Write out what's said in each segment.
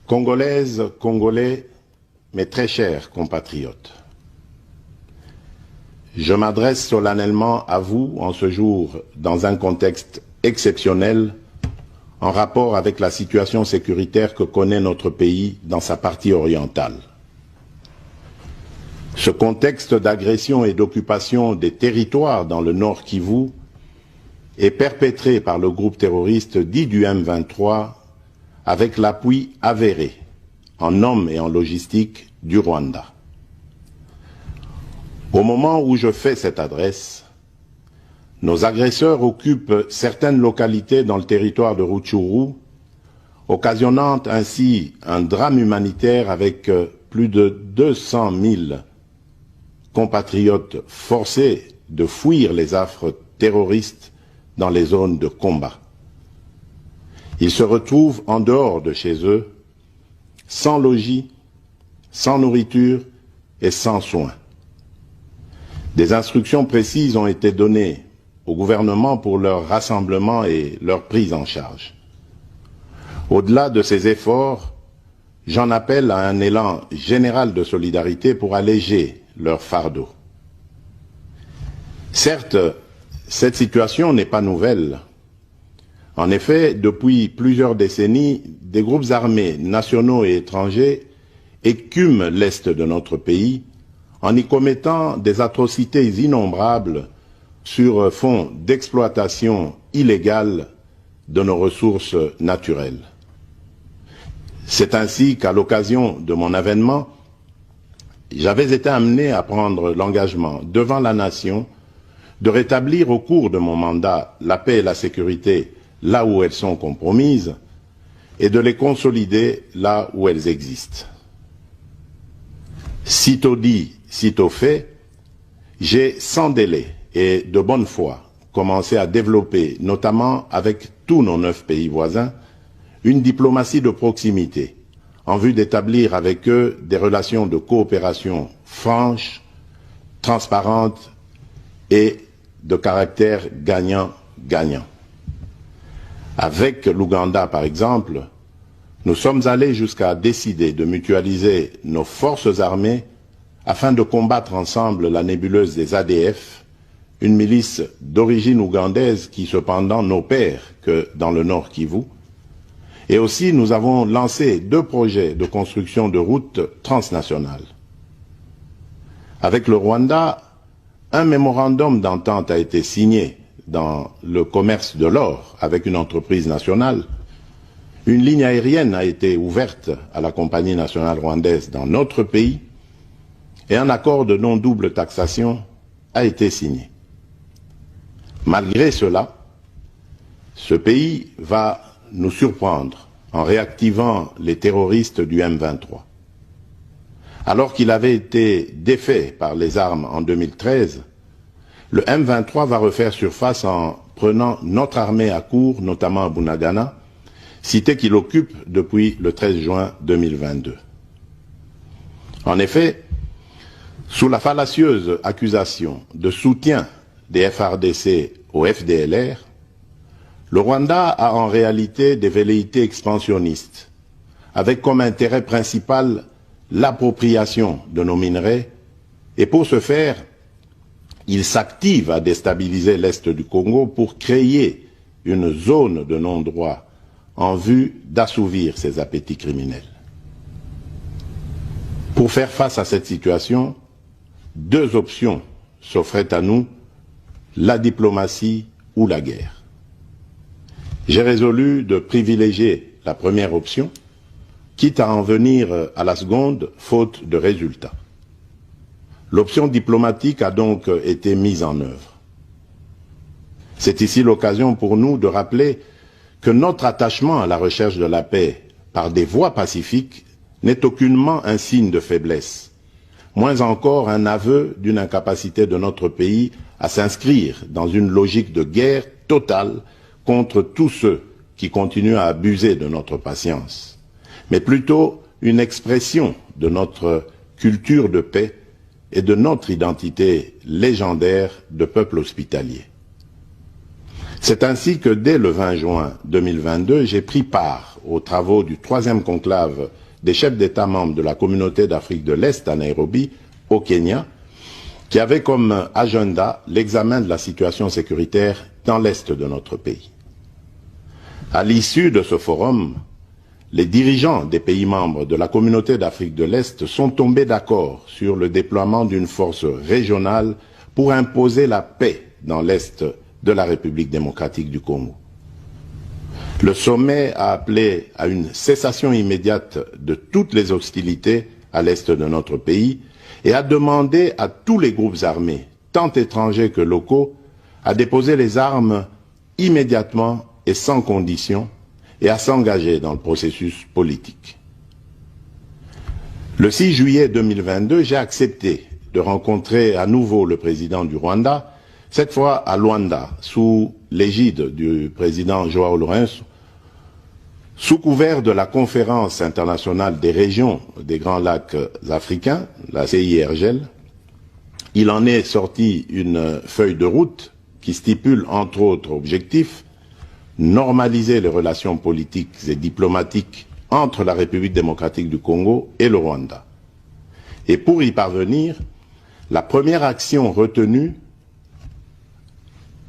Congolaises, Congolais, mes très chers compatriotes, je m'adresse solennellement à vous en ce jour dans un contexte exceptionnel en rapport avec la situation sécuritaire que connaît notre pays dans sa partie orientale. Ce contexte d'agression et d'occupation des territoires dans le Nord Kivu est perpétré par le groupe terroriste dit du M23 avec l'appui avéré en hommes et en logistique du Rwanda. Au moment où je fais cette adresse, nos agresseurs occupent certaines localités dans le territoire de Rutshuru, occasionnant ainsi un drame humanitaire avec plus de 200 000 compatriotes forcés de fuir les affres terroristes dans les zones de combat. Ils se retrouvent en dehors de chez eux, sans logis, sans nourriture et sans soins. Des instructions précises ont été données au gouvernement pour leur rassemblement et leur prise en charge. Au-delà de ces efforts, j'en appelle à un élan général de solidarité pour alléger leur fardeau. Certes, cette situation n'est pas nouvelle. En effet, depuis plusieurs décennies, des groupes armés nationaux et étrangers écument l'est de notre pays en y commettant des atrocités innombrables sur fond d'exploitation illégale de nos ressources naturelles. C'est ainsi qu'à l'occasion de mon avènement, j'avais été amené à prendre l'engagement devant la nation de rétablir au cours de mon mandat la paix et la sécurité là où elles sont compromises et de les consolider là où elles existent. Sitôt dit, sitôt fait, j'ai sans délai et de bonne foi commencé à développer, notamment avec tous nos 9 pays voisins, une diplomatie de proximité en vue d'établir avec eux des relations de coopération franches, transparentes et de caractère gagnant-gagnant. Avec l'Ouganda, par exemple, nous sommes allés jusqu'à décider de mutualiser nos forces armées afin de combattre ensemble la nébuleuse des ADF, une milice d'origine ougandaise qui cependant n'opère que dans le Nord Kivu. Et aussi, nous avons lancé 2 projets de construction de routes transnationales. Avec le Rwanda, un mémorandum d'entente a été signé dans le commerce de l'or avec une entreprise nationale. Une ligne aérienne a été ouverte à la compagnie nationale rwandaise dans notre pays et un accord de non-double taxation a été signé. Malgré cela, ce pays va nous surprendre en réactivant les terroristes du M23. Alors qu'il avait été défait par les armes en 2013, le M23 va refaire surface en prenant notre armée à court, notamment à Bunagana, cité qu'il occupe depuis le 13 juin 2022. En effet, sous la fallacieuse accusation de soutien des FARDC au FDLR, le Rwanda a en réalité des velléités expansionnistes, avec comme intérêt principal l'appropriation de nos minerais, et pour ce faire, il s'active à déstabiliser l'Est du Congo pour créer une zone de non-droit en vue d'assouvir ses appétits criminels. Pour faire face à cette situation, 2 options s'offraient à nous, la diplomatie ou la guerre. J'ai résolu de privilégier la première option, quitte à en venir à la seconde, faute de résultats. L'option diplomatique a donc été mise en œuvre. C'est ici l'occasion pour nous de rappeler que notre attachement à la recherche de la paix par des voies pacifiques n'est aucunement un signe de faiblesse, moins encore un aveu d'une incapacité de notre pays à s'inscrire dans une logique de guerre totale contre tous ceux qui continuent à abuser de notre patience, mais plutôt une expression de notre culture de paix et de notre identité légendaire de peuple hospitalier. C'est ainsi que dès le 20 juin 2022, j'ai pris part aux travaux du 3e conclave des chefs d'État membres de la Communauté d'Afrique de l'Est à Nairobi, au Kenya, qui avait comme agenda l'examen de la situation sécuritaire dans l'Est de notre pays. À l'issue de ce forum, les dirigeants des pays membres de la Communauté d'Afrique de l'Est sont tombés d'accord sur le déploiement d'une force régionale pour imposer la paix dans l'Est de la République démocratique du Congo. Le sommet a appelé à une cessation immédiate de toutes les hostilités à l'Est de notre pays et a demandé à tous les groupes armés, tant étrangers que locaux, à déposer les armes immédiatement et sans condition et à s'engager dans le processus politique. Le 6 juillet 2022, j'ai accepté de rencontrer à nouveau le président du Rwanda, cette fois à Luanda, sous l'égide du président João Lourenço, sous couvert de la Conférence internationale des régions des Grands Lacs africains, la CIRGL. Il en est sorti une feuille de route qui stipule entre autres objectifs normaliser les relations politiques et diplomatiques entre la République démocratique du Congo et le Rwanda. Et pour y parvenir, la première action retenue,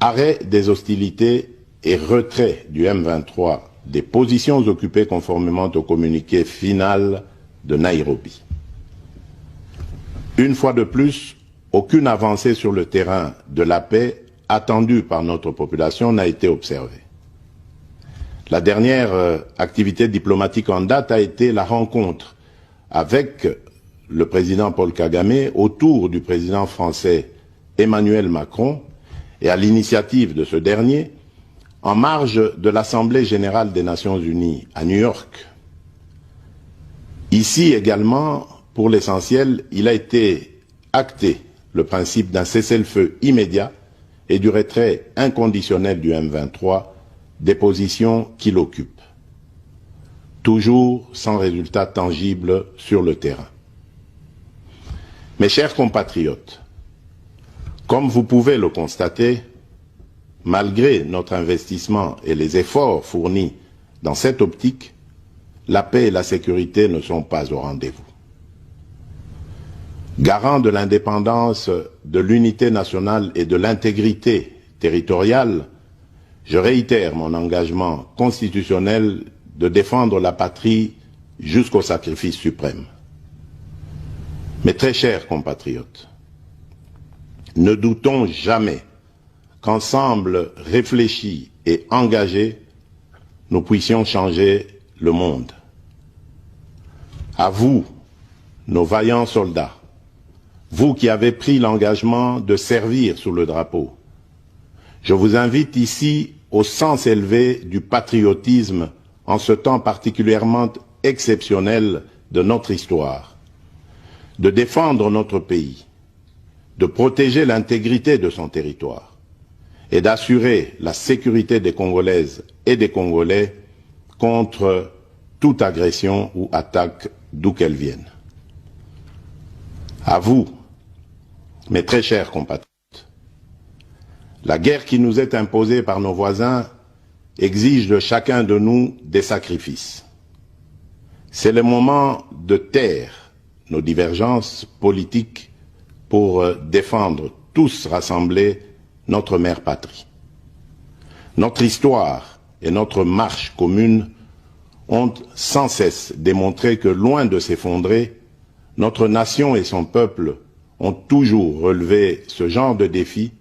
arrêt des hostilités et retrait du M23 des positions occupées conformément au communiqué final de Nairobi. Une fois de plus, aucune avancée sur le terrain de la paix attendue par notre population n'a été observée. La dernière activité diplomatique en date a été la rencontre avec le président Paul Kagame autour du président français Emmanuel Macron et à l'initiative de ce dernier, en marge de l'Assemblée générale des Nations unies à New York. Ici également, pour l'essentiel, il a été acté le principe d'un cessez-le-feu immédiat et du retrait inconditionnel du M23 des positions qu'il occupe, toujours sans résultat tangible sur le terrain. Mes chers compatriotes, comme vous pouvez le constater, malgré notre investissement et les efforts fournis dans cette optique, la paix et la sécurité ne sont pas au rendez-vous. Garant de l'indépendance, de l'unité nationale et de l'intégrité territoriale, je réitère mon engagement constitutionnel de défendre la patrie jusqu'au sacrifice suprême. Mes très chers compatriotes, ne doutons jamais qu'ensemble réfléchis et engagés, nous puissions changer le monde. À vous, nos vaillants soldats, vous qui avez pris l'engagement de servir sous le drapeau, je vous invite ici au sens élevé du patriotisme en ce temps particulièrement exceptionnel de notre histoire, de défendre notre pays, de protéger l'intégrité de son territoire et d'assurer la sécurité des Congolaises et des Congolais contre toute agression ou attaque d'où qu'elle vienne. À vous, mes très chers compatriotes, la guerre qui nous est imposée par nos voisins exige de chacun de nous des sacrifices. C'est le moment de taire nos divergences politiques pour défendre tous rassemblés notre mère patrie. Notre histoire et notre marche commune ont sans cesse démontré que, loin de s'effondrer, notre nation et son peuple ont toujours relevé ce genre de défi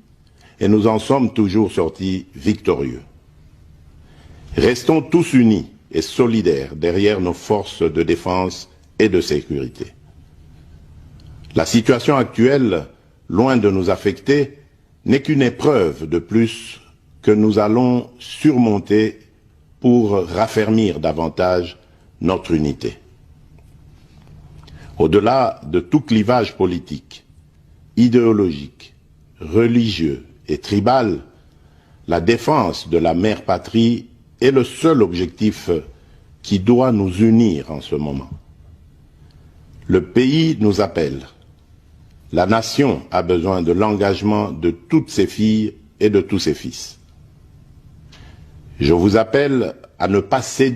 et nous en sommes toujours sortis victorieux. Restons tous unis et solidaires derrière nos forces de défense et de sécurité. La situation actuelle, loin de nous affecter, n'est qu'une épreuve de plus que nous allons surmonter pour raffermir davantage notre unité. Au-delà de tout clivage politique, idéologique, religieux et tribal, la défense de la mère patrie est le seul objectif qui doit nous unir en ce moment. Le pays nous appelle. La nation a besoin de l'engagement de toutes ses filles et de tous ses fils. Je vous appelle à ne pas céder